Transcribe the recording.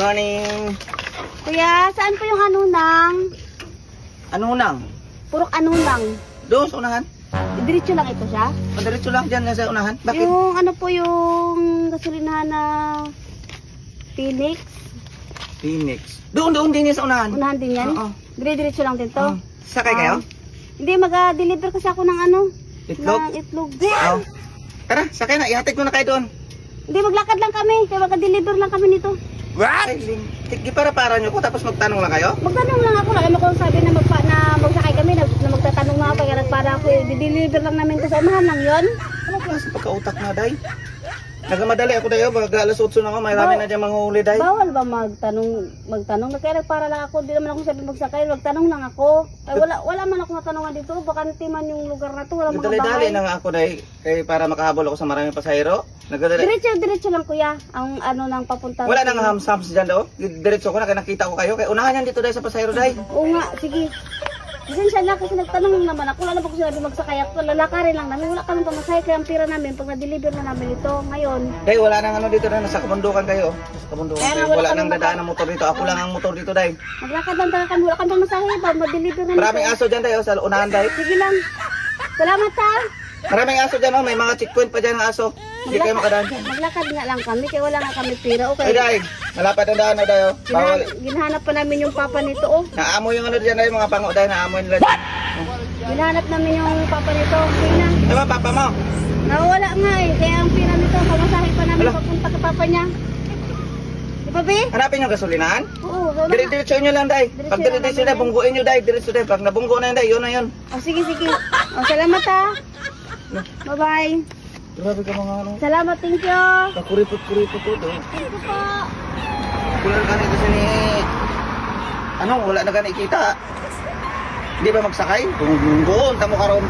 morning. Kuya, saan po yung anunang? Anunang? Purok anunang. Doon sa unahan. Diretso lang ito siya? Diretso lang dyan sa unahan. Bakit? Yung ano po yung gasolinahan na Phoenix? Phoenix. Doon din yan sa unahan. Unahan din yan? Oo. Diretso lang din to? Sakay kayo? Hindi, mag-deliver kasi ako ng ano? Itlog? Ng itlog. Oo. Tara, sakay na. Ihatid ko na kayo doon. Hindi, maglakad lang kami. Kaya mag-deliver lang kami nito. What? Para nyo ko tapos magtanong lang kayo? Magtanong lang ako. Alam mo kung sabi na magsakay kami, na magtatanong nga ako. Kaya nagpara ako, di-deliver lang namin ito sa unahan lang yun. Ano klase pagkautak na, day? Nagamadali ako dayo, mag alas 8 na ako, may rami na dyan manghuli, day. Bawal ba magtanong? Kaya nagpara lang ako, di naman ako sabi magsakay, magtanong lang ako. Ay, wala man ako natanongan dito, bakante man yung lugar na to, wala mga bahay. Nagdali-dali na nga ako, day, kaya para makahabol ako sa maraming pasahero. Diretso lang kuya, ang ano nang papunta. Wala nang hams-hams dyan daw. Diretso ko na, kaya nakita ko kayo. Kaya unahan yan dito, day, sa pasahero, day. Oo nga, sige. Pasensya na kasi nagtanong naman ako. Wala na po ko sinabi magsakay ako. Lalakarin lang namin. Wala kami pamasahe. Kaya ang pira namin pag na-deliver na namin ito ngayon. Day, wala nang ano dito na. Nasa kabundukan kayo. Nasa kabundukan kayo. Wala nang dadaan ng motor dito. Ako lang ang motor dito, day. Maglakad lang talaga kami. Wala kami pamasahe ba? Ma-deliver na maraming aso dyan, day. Sa unahan, day. Sige lang. Salamat ha. Maraming aso dyan, oh. May mga checkpoint pa dyan ng aso. Hindi kayo makadaan dyan. Maglakad nga lang kami. Kaya wala nga kami pira. Okay. Ay, day. Malapad ang daan, day. Bawal. Ginahanap pa namin yung papa nito, oh. Naamoy yung ano dyan, day. Mga pango, day. Naamoy nila dyan. Ginahanap namin yung papa nito. Sige na. Ano ba, papa mo? Nawala nga eh. Kaya ang pira nito, pamasahe pa namin papunta ka papa niya. Di ba, be? Hanapin yung gasolinahan? Oo. Diretso nyo lang, day. Pag diretso na, bungguin nyo, day. Diretso, day. Pag nabunggo na yun, day. Yun na yun. Oh, sige. Oh, salamat ha. Bye-bye. Grabe ka mga ano. Salamat, thank you. Pakuripot-kuripot ko to. Thank you po. Kulang ka na kasi ni... Ano, wala na ka nakikita. Hindi ba magsakay? Doon, tamo ka ron.